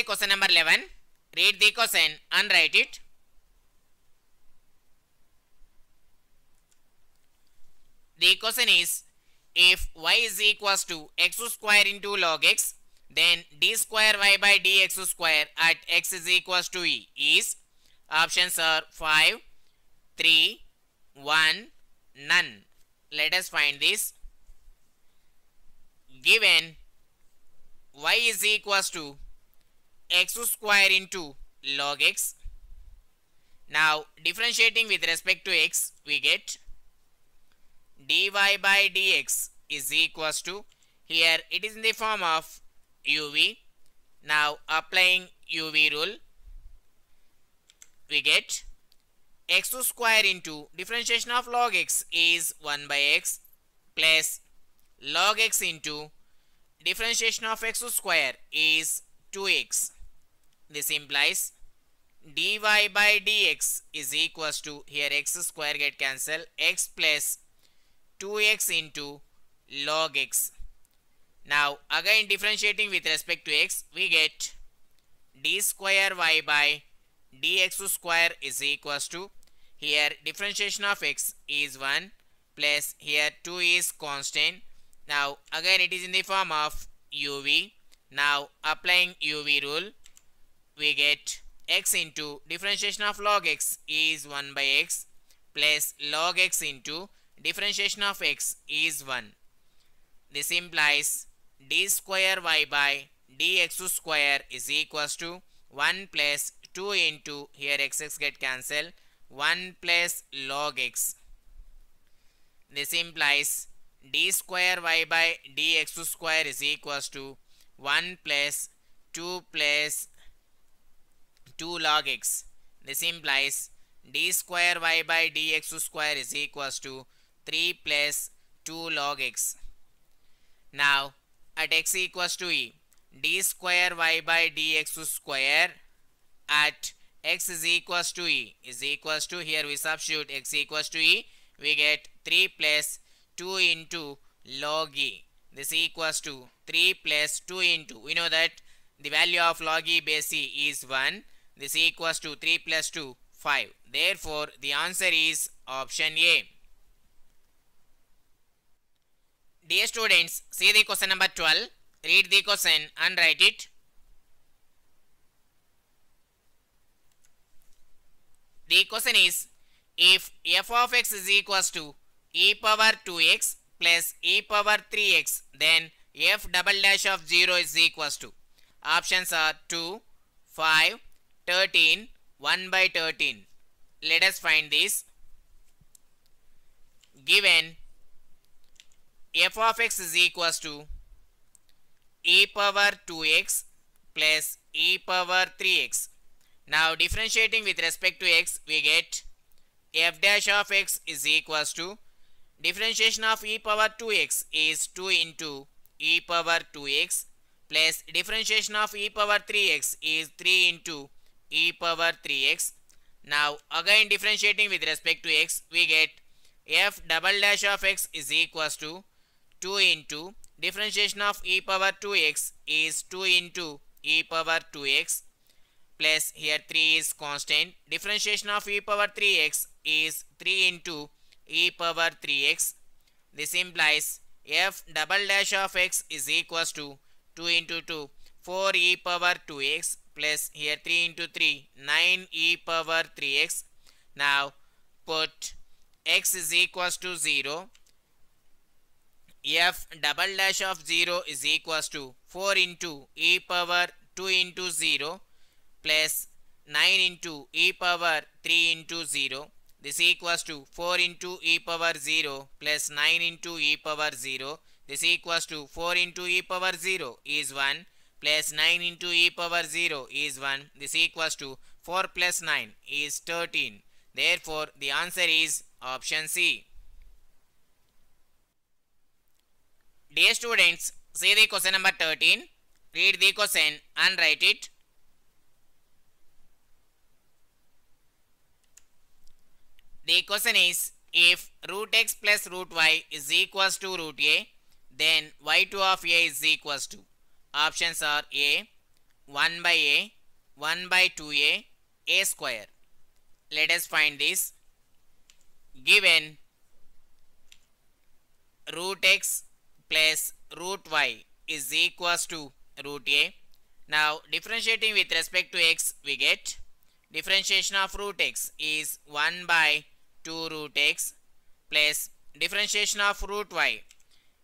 the question number 11. Read the question and write it. The question is, if y is equals to x square into log x, then d square y by dx square at x is equals to e is. Options are 5, 3, 1, none. Let us find this. Given y is equals to x square into log x. Now differentiating with respect to x, we get dy by dx is equals to, here it is in the form of uv. Now applying uv rule, we get x square into differentiation of log x is 1 by x plus log x into differentiation of x square is 2x. This implies dy by dx is equals to, here x square get cancelled, x plus 2x into log x. Now again differentiating with respect to x, we get d square y by dx square is equals to, here differentiation of x is 1 plus here 2 is constant. Now again it is in the form of uv. Now applying uv rule, we get x into differentiation of log x is 1 by x plus log x into differentiation of x is 1. This implies d square y by dx square is equals to 1 plus 2 into, here x get cancelled, 1 plus log x. This implies d square y by dx square is equals to 1 plus 2 plus 2 log x. This implies d square y by dx square is equals to 3 plus 2 log x. Now at x equals to e, d square y by dx square at x is equals to e is equals to, here we substitute x equals to e, we get 3 plus 2 into log e. This equals to 3 plus 2 into, we know that the value of log e base e is 1. This equals to 3 plus 2, 5. Therefore the answer is option A. Dear students, see the question number 12. Read the question and write it. The question is, if f of x is equals to e power 2x plus e power 3x, then f double dash of 0 is equals to. Options are 2, 5, 13, 1 by 13. Let us find this. Given f of x is equals to e power 2x plus e power 3x. Now differentiating with respect to x, we get f dash of x is equals to, differentiation of e power 2x is 2 into e power 2x plus differentiation of e power 3x is 3 into e power 3x. Now again differentiating with respect to x, we get f double dash of x is equals to 2 into differentiation of e power 2x is 2 into e power 2x plus here 3 is constant. Differentiation of e power 3x is 3 into e power 3x. This implies f double dash of x is equals to 2 into 2, 4 e power 2x plus here 3 into 3, 9 e power 3x. Now put x is equals to 0. F double dash of 0 is equals to 4 into e power 2 into 0 plus 9 into e power 3 into 0. This equals to 4 into e power 0 plus 9 into e power 0. This equals to 4 into e power 0 is 1 plus 9 into e power 0 is 1. This equals to 4 plus 9 is 13. Therefore the answer is option C. Dear students, see the question number 13. Read the question and write it. The question is, if root x plus root y is equals to root a, then y2 of a is equals to. Options are A, 1 by a, 1 by 2a, a square. Let us find this. Given root x plus root y is equals to root a. Now differentiating with respect to x, we get differentiation of root x is 1 by 2 root x plus differentiation of root y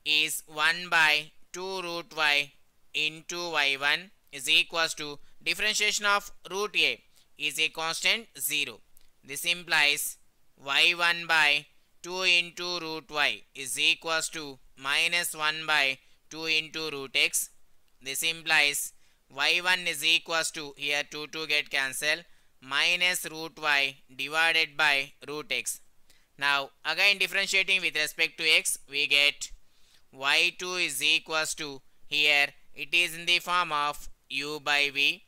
is 1 by 2 root y into y1 is equals to differentiation of root a is a constant 0. This implies y1 by 2 into root y is equals to minus 1 by 2 into root x. This implies y1 is equals to, here 2 get cancelled, minus root y divided by root x. Now again differentiating with respect to x, we get y2 is equals to, here it is in the form of u by v.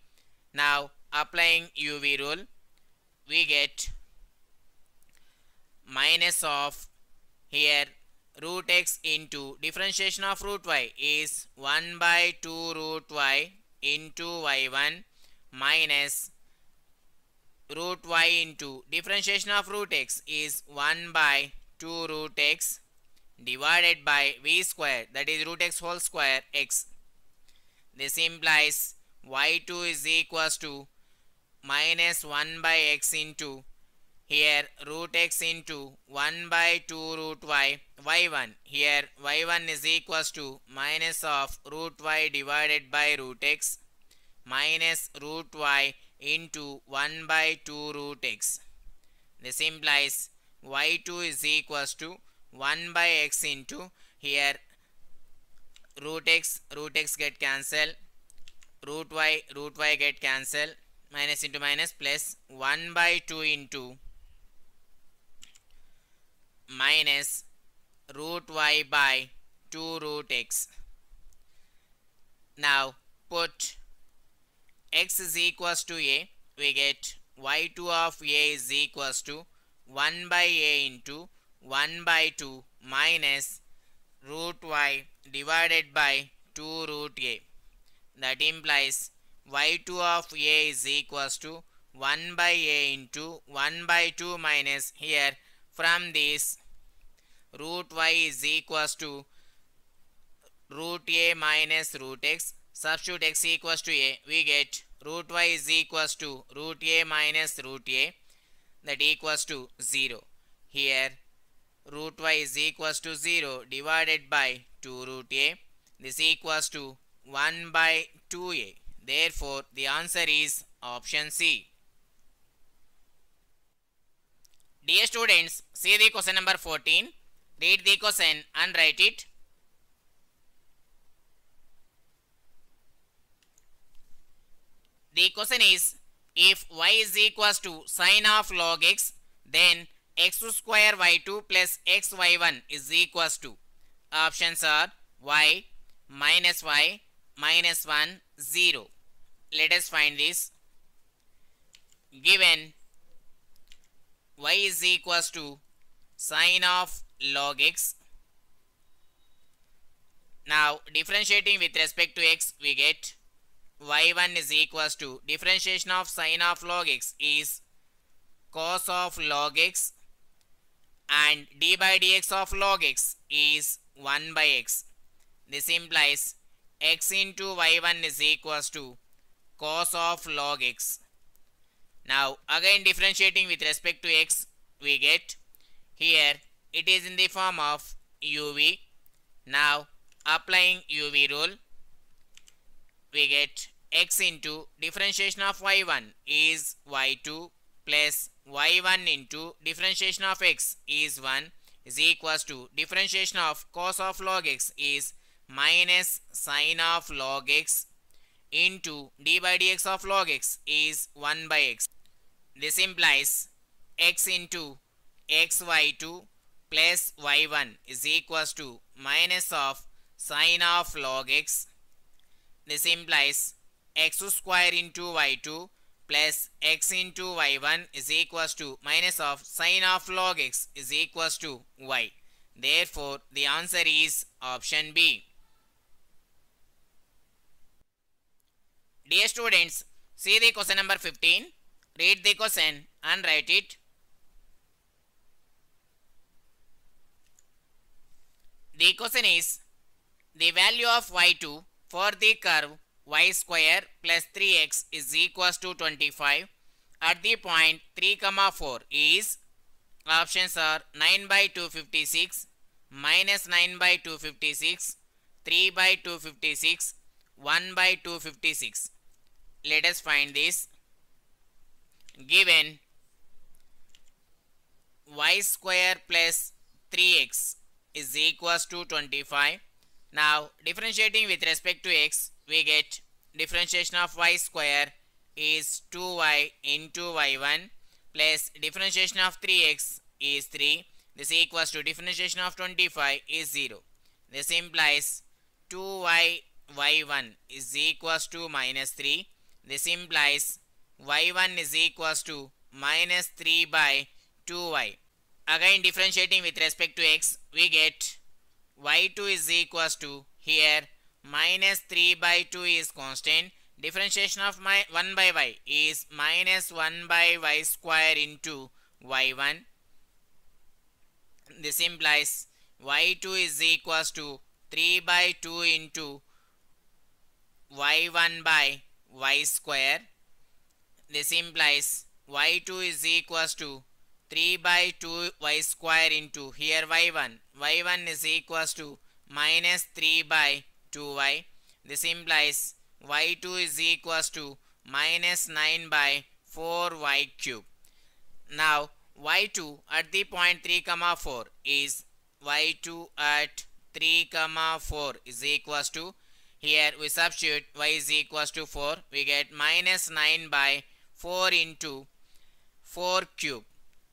Now applying uv rule, we get minus of, here root x into differentiation of root y is 1 by 2 root y into y1 minus root y into differentiation of root x is 1 by 2 root x divided by v square, that is root x whole square x. This implies y2 is equals to minus 1 by x into, here root x into 1 by 2 root y, y1, here y1 is equals to minus of root y divided by root x minus root y into 1 by 2 root x. This implies y2 is equals to 1 by x into, here root x get cancelled, root y get cancelled, minus into minus plus 1 by 2 into minus root y by 2 root x. Now put x is equals to a, we get y2 of a is equals to 1 by a into 1 by 2 minus root y divided by 2 root a. That implies y2 of a is equals to 1 by a into 1 by 2 minus, here from this root y is equals to root a minus root x. Substitute x equals to a, we get root y is equals to root a minus root a, that equals to 0. Here root y is equals to 0 divided by 2 root a. This equals to 1 by 2a. Therefore the answer is option C. Dear students, see the question number 14. Read the question and write it. The question is, if y is equals to sine of log x, then x square y2 plus x y1 is equals to. Options are y, minus 1, 0. Let us find this. Given y is equals to sine of log x. Now differentiating with respect to x, we get y1 is equals to differentiation of sine of log x is cos of log x and d by dx of log x is 1 by x. This implies x into y1 is equals to cos of log x. Now again differentiating with respect to x, we get, here it is in the form of uv. Now applying uv rule, we get x into differentiation of y1 is y2 plus y1 into differentiation of x is 1 is equals to differentiation of cos of log x is minus sine of log x into d by dx of log x is 1 by x. This implies x into xy2 plus y1 is equals to minus of sine of log x. This implies x square into y2 plus x into y1 is equals to minus of sine of log x is equals to y. Therefore the answer is option B. Dear students, see the question number 15. Read the question and write it. The question is, the value of y2 for the curve y square plus 3x is equals to 25 at the point 3, 4 is, options are 9 by 256, minus 9 by 256, 3 by 256, 1 by 256. Let us find this. Given y square plus 3x is equals to 25. Now differentiating with respect to x, we get differentiation of y square is 2y into y1 plus differentiation of 3x is 3. This equals to differentiation of 25 is 0. This implies 2y y1 is equals to minus 3. This implies y1 is equals to minus 3 by 2y. Again differentiating with respect to x, we get y2 is equals to, here minus 3 by 2 is constant. Differentiation of 1 by y is minus 1 by y square into y1. This implies y2 is equals to 3 by 2 into y1 by y square. This implies y2 is equals to 3 by 2 y square into, here y1. y1 is equals to minus 3 by 2y. This implies y2 is equals to minus 9 by 4y cube. Now y2 at the point 3, 4 is, y2 at 3, 4 is equals to, here we substitute y is equals to 4. We get minus 9 by 4 into 4 cube.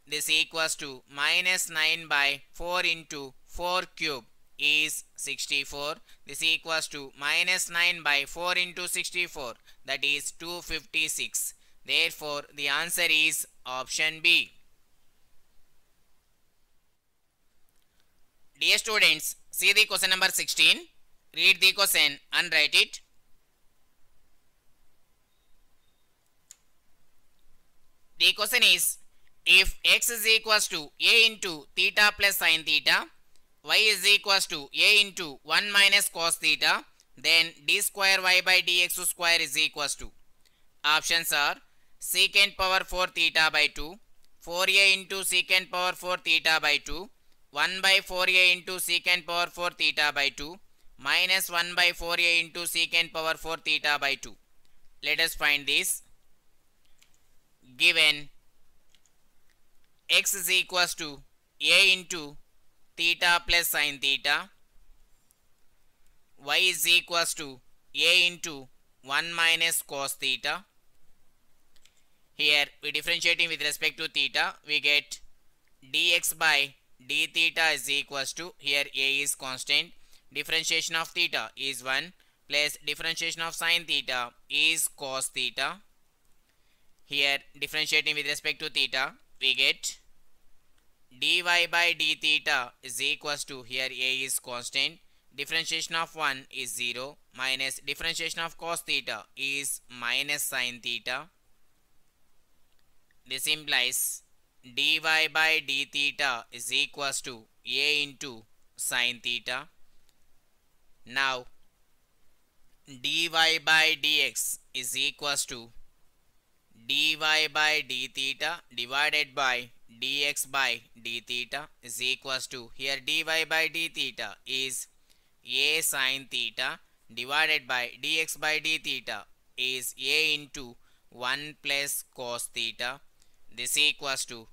This equals to minus 9 by 4 into 4 cube is 64. This equals to minus 9 by 4 into 64, that is 256. Therefore, the answer is option B. Dear students, see the question number 16. Read the question and write it. The question is, if x is equals to a into theta plus sin theta, y is equals to a into 1 minus cos theta, then d square y by dx square is equals to, options are secant power 4 theta by 2, 4a into secant power 4 theta by 2, 1 by 4a into secant power 4 theta by 2, minus 1 by 4a into secant power 4 theta by 2. Let us find this. Given x is equals to a into theta plus sin theta, y is equals to a into 1 minus cos theta. Here we differentiating with respect to theta, we get dx by d theta is equals to, here a is constant, differentiation of theta is 1 plus differentiation of sin theta is cos theta. Here differentiating with respect to theta, we get dy by d theta is equals to, here a is constant, differentiation of 1 is 0, minus differentiation of cos theta is minus sin theta. This implies dy by d theta is equals to a into sin theta. Now dy by dx is equals to dy by d theta divided by dx by d theta is equals to, here dy by d theta is a sin theta divided by dx by d theta is a into 1 plus cos theta. This equals to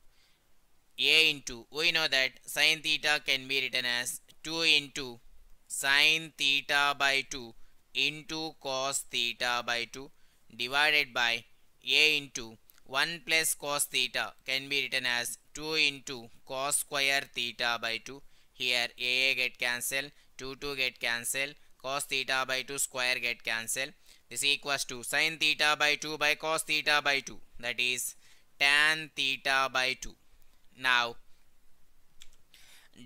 a into, we know that sin theta can be written as 2 into sin theta by 2 into cos theta by 2 divided by a into 1 plus cos theta can be written as 2 into cos square theta by 2. Here a get cancelled, 2 get cancelled, cos theta by 2 square get cancelled. This equals to sin theta by 2 by cos theta by 2, that is tan theta by 2. Now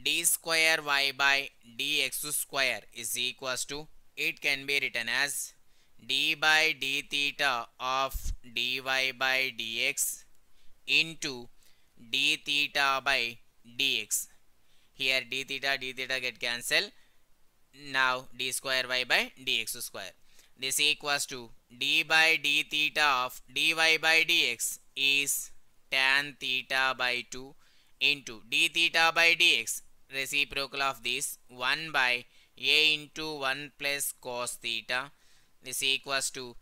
d square y by dx square is equals to, it can be written as d by d theta of dy by dx into d theta by dx. Here d theta get cancelled. Now d square y by dx square. This equals to d by d theta of dy by dx is tan theta by 2 into d theta by dx, reciprocal of this 1 by a into 1 plus cos theta. This equals to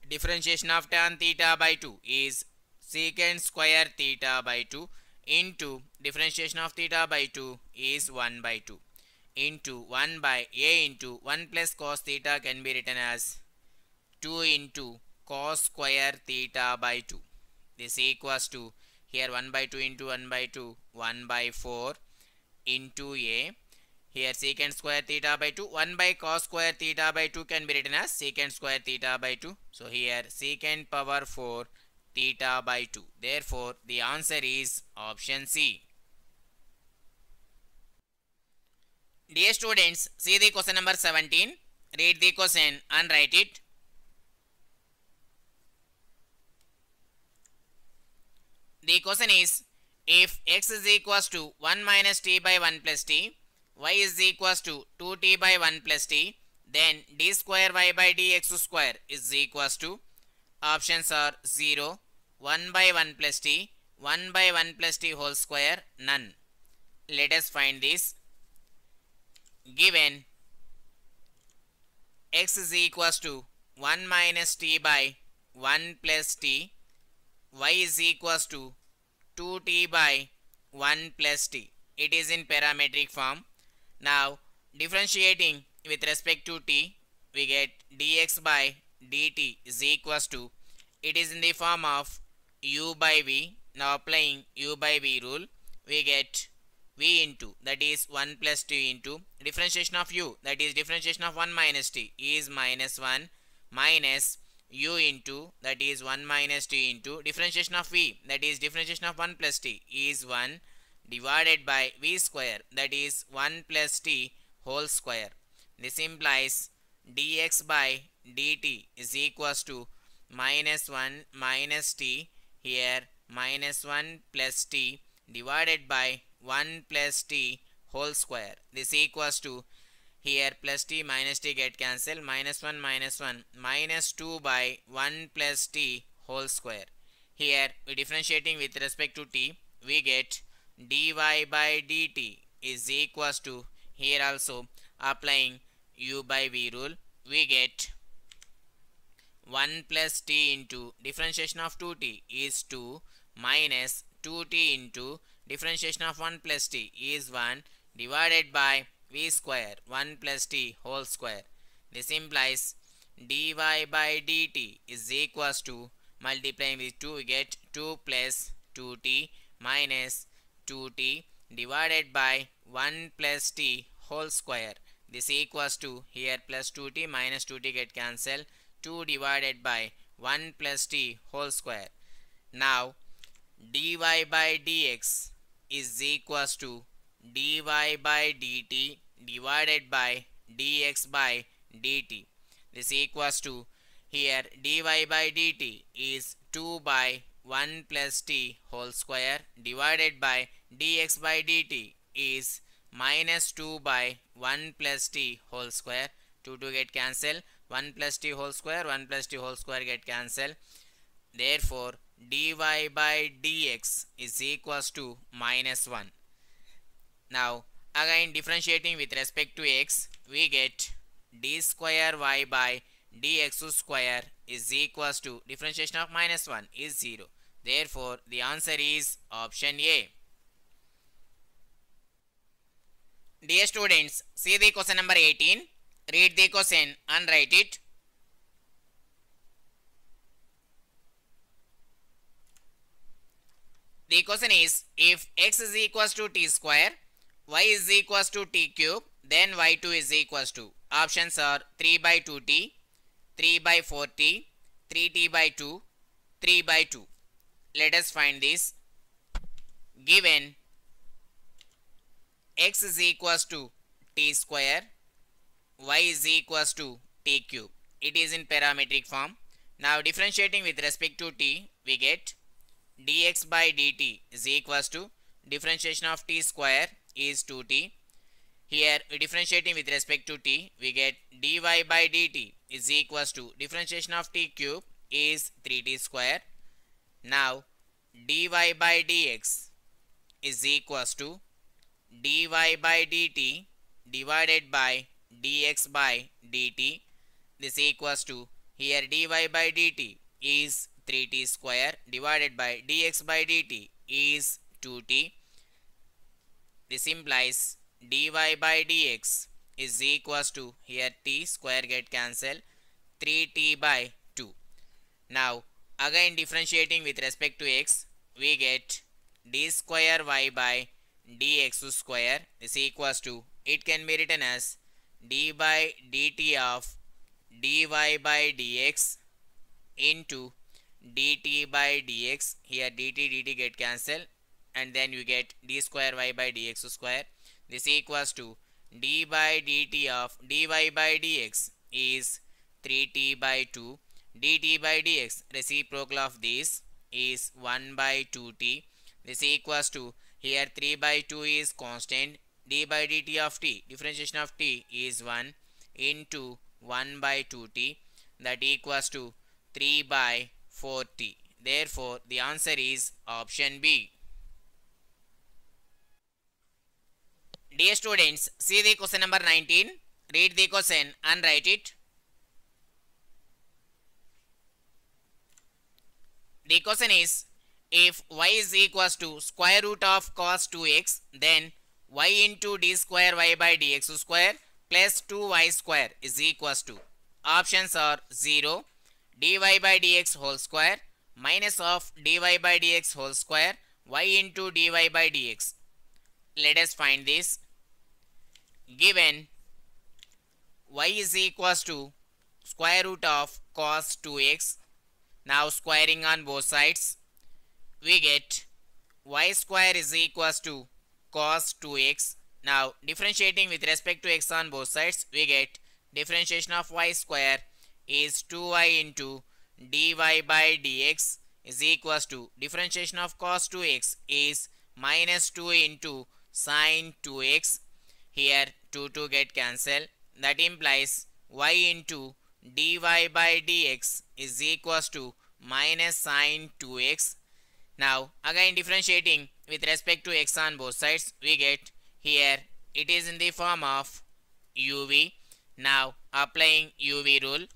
differentiation of tan theta by 2 is secant square theta by 2 into differentiation of theta by 2 is 1 by 2 into 1 by a into 1 plus cos theta can be written as 2 into cos square theta by 2. This equals to here 1 by 2 into 1 by 2, 1 by 4 into a. Here secant square theta by 2, 1 by cos square theta by 2 can be written as secant square theta by 2. So here secant power 4 theta by 2. Therefore, the answer is option C. Dear students, see the question number 17. Read the question and write it. The question is, if x is equals to 1 minus t by 1 plus t, y is equals to 2t by 1 plus t, then d square y by dx square is equals to, options are 0, 1 by 1 plus t, 1 by 1 plus t whole square, none. Let us find this. Given x is equals to 1 minus t by 1 plus t, y is equals to 2t by 1 plus t. It is in parametric form. Now differentiating with respect to t, we get dx by dt is equals to, it is in the form of u by v. Now applying u by v rule, we get v into, that is 1 plus t into differentiation of u, that is differentiation of 1 minus t is minus 1 minus u into, that is 1 minus t into differentiation of v, that is differentiation of 1 plus t is 1 divided by v square, that is 1 plus t whole square. This implies dx by dt is equals to minus 1 minus t, here minus 1 plus t divided by 1 plus t whole square. This equals to, here plus t minus t get cancelled, minus 1 minus 2 by 1 plus t whole square. Here we differentiating with respect to t, we get dy by dt is equals to, here also applying u by v rule, we get 1 plus t into differentiation of 2t is 2 minus 2t into differentiation of 1 plus t is 1 divided by v square 1 plus t whole square. This implies dy by dt is equals to, multiplying with 2 we get 2 plus 2t minus 2t divided by 1 plus t whole square. This equals to, here plus 2t minus 2t get cancelled, 2 divided by 1 plus t whole square. Now dy by dx is equals to dy by dt divided by dx by dt. This equals to, here dy by dt is 2 by 1 plus t whole square divided by dx by dt is minus 2 by 1 plus t whole square. 2 get cancelled, 1 plus t whole square, 1 plus t whole square get cancelled. Therefore dy by dx is equals to minus 1. Now again differentiating with respect to x, we get d square y by dx square is equals to, differentiation of minus 1 is 0. Therefore the answer is option A. Dear students, see the question number 18. Read the question and write it. The question is, if x is equals to t square, y is equals to t cube, then y2 is equals to, options are 3 by 2t, 3 by 4t, 3t by 2, 3 by 2. Let us find this. Given x is equals to t square, y is equals to t cube. it is in parametric form. Now differentiating with respect to t, we get dx by dt is equals to differentiation of t square is 2t. Here differentiating with respect to t, we get dy by dt is equals to differentiation of t cube is 3t square. Now dy by dx is equals to dy by dt divided by dx by dt. This equals to, here dy by dt is 3t square divided by dx by dt is 2t. This implies dy by dx is equals to, here t square get cancelled, 3t by 2. Now again differentiating with respect to x, we get d square y by dx square is equals to, it can be written as d by dt of dy by dx into dt by dx. Here dt get cancelled and then you get d square y by dx square. This equals to d by dt of dy by dx is 3t by 2. dt by dx, reciprocal of this, is 1 by 2t. This equals to, here 3 by 2 is constant. d by dt of t, differentiation of t, is 1 into 1 by 2t, that equals to 3 by 4t. Therefore the answer is option B. Dear students, see the question number 19. Read the question and write it. The question is, if y is equals to square root of cos 2x, then y into d square y by dx square plus 2y square is equals to, options are 0, dy by dx whole square, minus of dy by dx whole square, y into dy by dx. Let us find this. Given y is equals to square root of cos 2x, now squaring on both sides, we get y square is equals to cos 2x. Now differentiating with respect to x on both sides, we get differentiation of y square is 2y into dy by dx is equals to differentiation of cos 2x is minus 2 into sin 2x. Here 2 get cancelled. That implies y into dy by dx is equals to minus sin 2x. Now again differentiating with respect to x on both sides, we get, here it is in the form of uv. Now applying uv rule,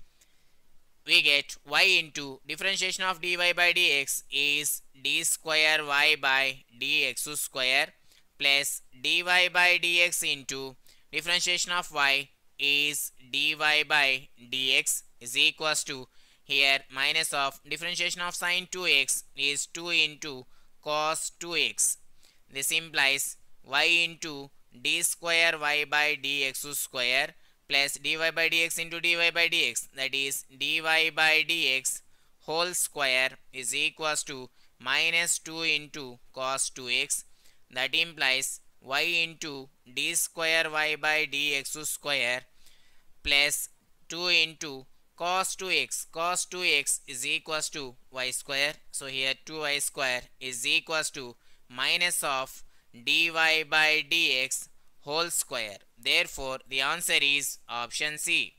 we get y into differentiation of dy by dx is d square y by dx square plus dy by dx into differentiation of y is dy by dx is equals to, here minus of differentiation of sin 2x is 2 into cos 2x. This implies y into d square y by dx square plus dy by dx into dy by dx, that is dy by dx whole square is equals to minus 2 into cos 2x. That implies y into d square y by dx square plus 2 into cos 2x. Cos 2x is equals to y square. So here 2y square is equals to minus of dy by dx whole square. Therefore the answer is option C.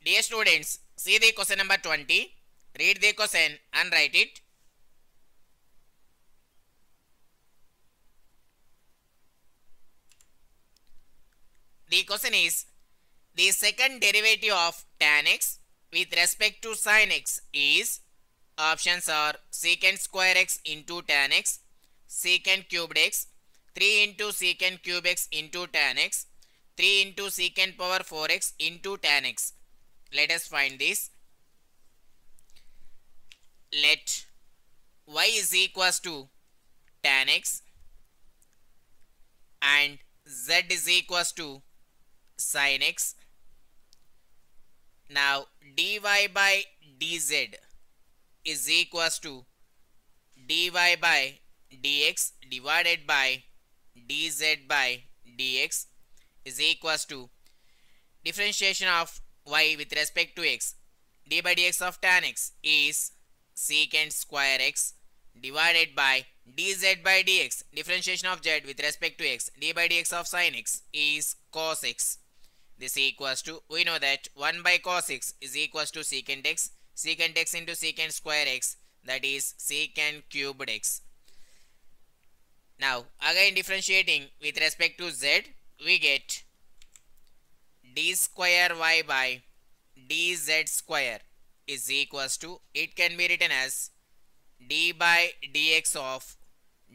Dear students, see the question number 20. Read the question and write it. The question is, the second derivative of tan x with respect to sin x is, options are secant square x into tan x, secant cubed x, 3 into secant cube x into tan x, 3 into secant power 4x into tan x. Let us find this. Let y is equals to tan x and z is equals to sin x. Now dy by dz is equals to dy by dx divided by dz by dx is equals to differentiation of y with respect to x, d by dx of tan x is secant square x divided by dz by dx, differentiation of z with respect to x, d by dx of sin x is cos x. This equals to, we know that 1 by cos x is equals to secant x into secant square x, that is secant cubed x. Now again differentiating with respect to z, we get d square y by dz square is equals to, it can be written as d by dx of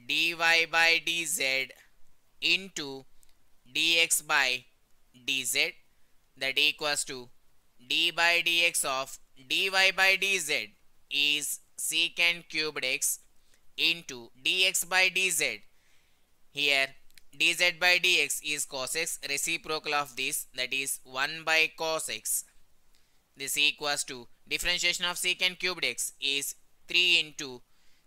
dy by dz into dx by dz, that equals to d by dx of dy by dz is secant cubed x into dx by dz. Here dz by dx is cos x, reciprocal of this, that is 1 by cos x. This equals to differentiation of secant cubed x is 3 into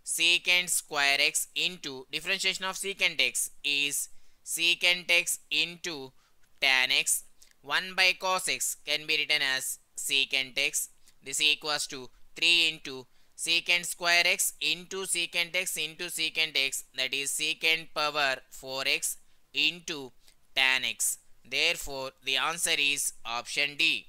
secant square x into differentiation of secant x is secant x into tan x. 1 by cos x can be written as secant x. This equals to 3 into secant square x into secant x into secant x, that is secant power 4x into tan x. Therefore the answer is option D.